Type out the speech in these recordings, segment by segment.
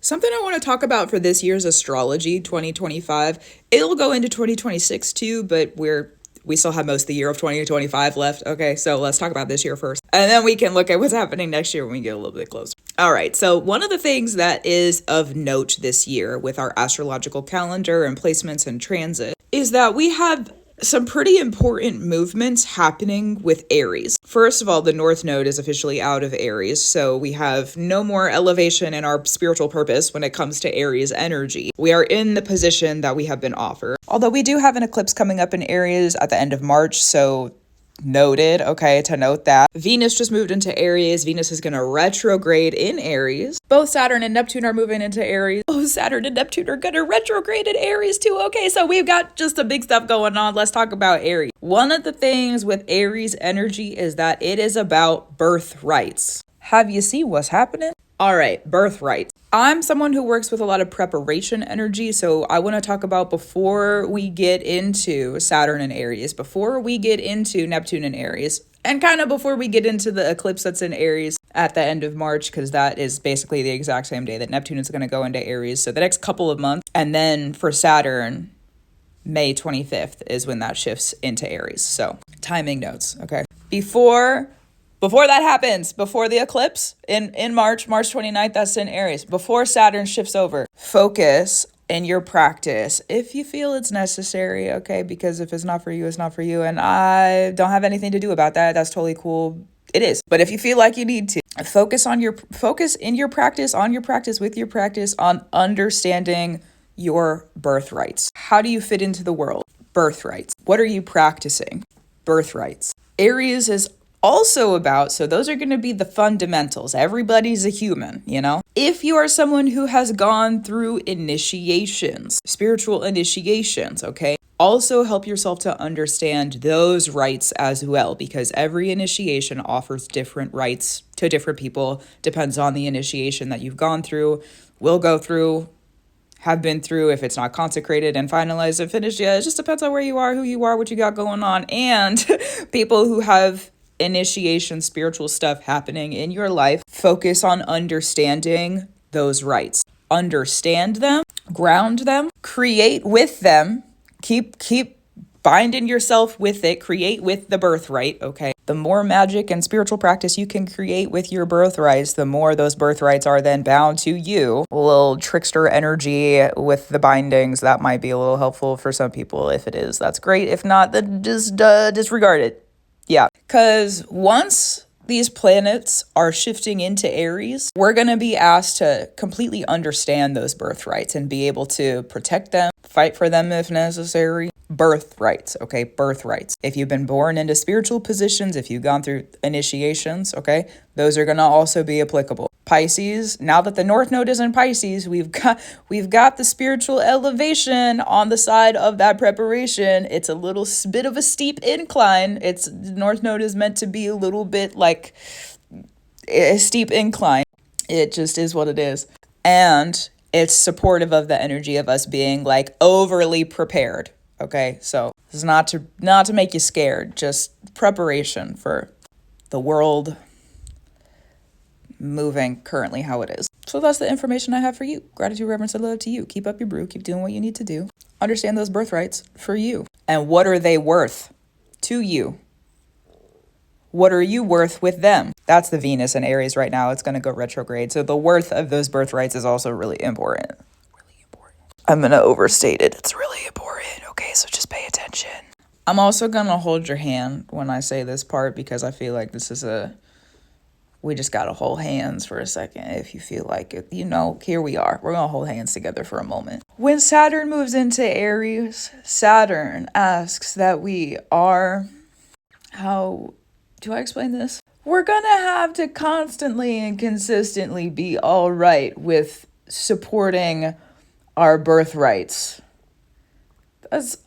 Something I want to talk about for this year's astrology 2025. It'll go into 2026 too, but we still have most of the year of 2025 left. Okay, so let's talk about this year first. And then we can look at what's happening next year when we get a little bit closer. All right, so one of the things that is of note this year with our astrological calendar and placements and transit is that we have some pretty important movements happening with Aries. First of all, the North Node is officially out of Aries, so we have no more elevation in our spiritual purpose when it comes to Aries energy. We are in the position that we have been offered. Although we do have an eclipse coming up in Aries at the end of March, so noted, okay, to note that. Venus just moved into Aries. Venus is going to retrograde in Aries. Both Saturn and Neptune are moving into Aries. Oh, Saturn and Neptune are going to retrograde in Aries too. Okay, so we've got just a big stuff going on. Let's talk about Aries. One of the things with Aries energy is that it is about birthrights. Have you seen what's happening? All right, birthrights. I'm someone who works with a lot of preparation energy, so I want to talk about before we get into Saturn and Aries, before we get into Neptune and Aries, and kind of before we get into the eclipse that's in Aries at the end of March, because that is basically the exact same day that Neptune is going to go into Aries. So the next couple of months, and then for Saturn, May 25th is when that shifts into Aries. So timing notes, okay? Before that happens, before the eclipse in March 29th, that's in Aries. Before Saturn shifts over, focus in your practice if you feel it's necessary, okay? Because if it's not for you, it's not for you. And I don't have anything to do about that. That's totally cool. It is. But if you feel like you need to, focus in your practice, with your practice on understanding your birthrights. How do you fit into the world? Birthrights. What are you practicing? Birthrights. Aries is also about, so those are going to be the fundamentals. Everybody's a human, you know? If you are someone who has gone through initiations, spiritual initiations, okay? Also help yourself to understand those rights as well, because every initiation offers different rights to different people. Depends on the initiation that you've gone through, will go through, have been through, if it's not consecrated and finalized and finished yet. It just depends on where you are, who you are, what you got going on. And people who have initiation, spiritual stuff happening in your life, focus on understanding those rights. Understand them, ground them, create with them, keep binding yourself with it, create with the birthright, okay? The more magic and spiritual practice you can create with your birthrights, the more those birthrights are then bound to you. A little trickster energy with the bindings, that might be a little helpful for some people. If it is, that's great. If not, then just disregard it. Yeah, because once these planets are shifting into Aries, we're going to be asked to completely understand those birthrights and be able to protect them, fight for them if necessary. Birthrights, okay? Birthrights. If you've been born into spiritual positions, if you've gone through initiations, okay? Those are going to also be applicable. Pisces, now that the North Node is in Pisces, we've got the spiritual elevation on the side of that preparation. It's a little bit of a steep incline. The North Node is meant to be a little bit like a steep incline. It just is what it is. And it's supportive of the energy of us being like overly prepared. Okay, so it's not to make you scared, just preparation for the world moving currently how it is. So that's the information I have for you. Gratitude, reverence, and love to you. Keep up your brew. Keep doing what you need to do. Understand those birthrights for you. And what are they worth to you? What are you worth with them? That's the Venus in Aries right now. It's going to go retrograde. So the worth of those birthrights is also really important. I'm going to overstate it. It's really important. Okay, so just pay attention. I'm also going to hold your hand when I say this part because I feel like this is we just got to hold hands for a second. If you feel like it, here we are. We're going to hold hands together for a moment. When Saturn moves into Aries, Saturn asks that we are, how do I explain this? We're going to have to constantly and consistently be all right with supporting our birthrights.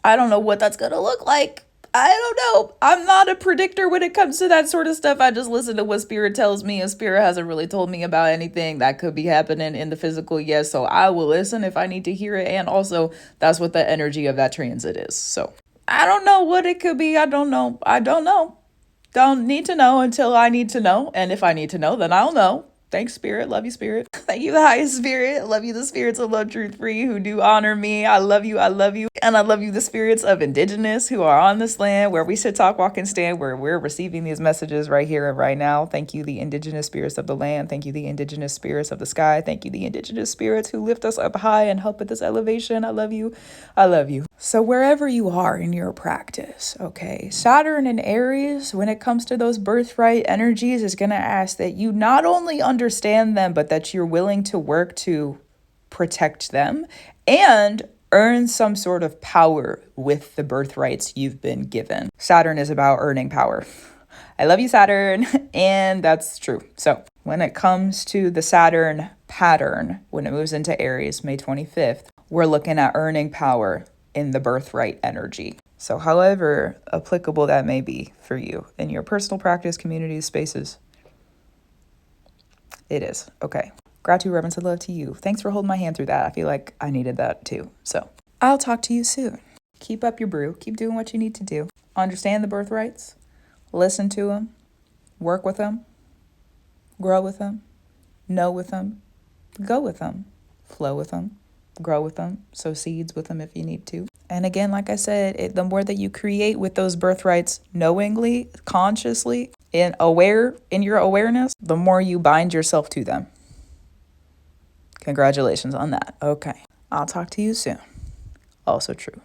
I don't know what that's going to look like. I don't know. I'm not a predictor when it comes to that sort of stuff. I just listen to what Spirit tells me, and Spirit hasn't really told me about anything that could be happening in the physical yet. So I will listen if I need to hear it. And also, that's what the energy of that transit is. So I don't know what it could be. I don't know. Don't need to know until I need to know. And if I need to know, then I'll know. Thanks, Spirit. Love you, Spirit. Thank you, the highest Spirit. Love you, the spirits of love, truth, free, who do honor me. I love you. I love you. And I love you, the spirits of Indigenous who are on this land where we sit, talk, walk, and stand, where we're receiving these messages right here and right now. Thank you, the Indigenous spirits of the land. Thank you, the Indigenous spirits of the sky. Thank you, the Indigenous spirits who lift us up high and help with this elevation. I love you. I love you. So wherever you are in your practice, okay, Saturn and Aries, when it comes to those birthright energies, is going to ask that you not only understand them, but that you're willing to work to protect them and earn some sort of power with the birthrights you've been given. Saturn is about earning power. I love you, Saturn, and that's true. So when it comes to the Saturn pattern, when it moves into Aries, May 25th, we're looking at earning power in the birthright energy. So however applicable that may be for you in your personal practice, communities, spaces, it is. Okay. Gratitude, reverence, and love to you. Thanks for holding my hand through that. I feel like I needed that too. So I'll talk to you soon. Keep up your brew. Keep doing what you need to do. Understand the birthrights. Listen to them. Work with them. Grow with them. Know with them. Go with them. Flow with them. Grow with them. Sow seeds with them if you need to. And again, like I said, the more that you create with those birthrights knowingly, consciously, and aware in your awareness, the more you bind yourself to them. Congratulations on that. Okay. I'll talk to you soon. Also true.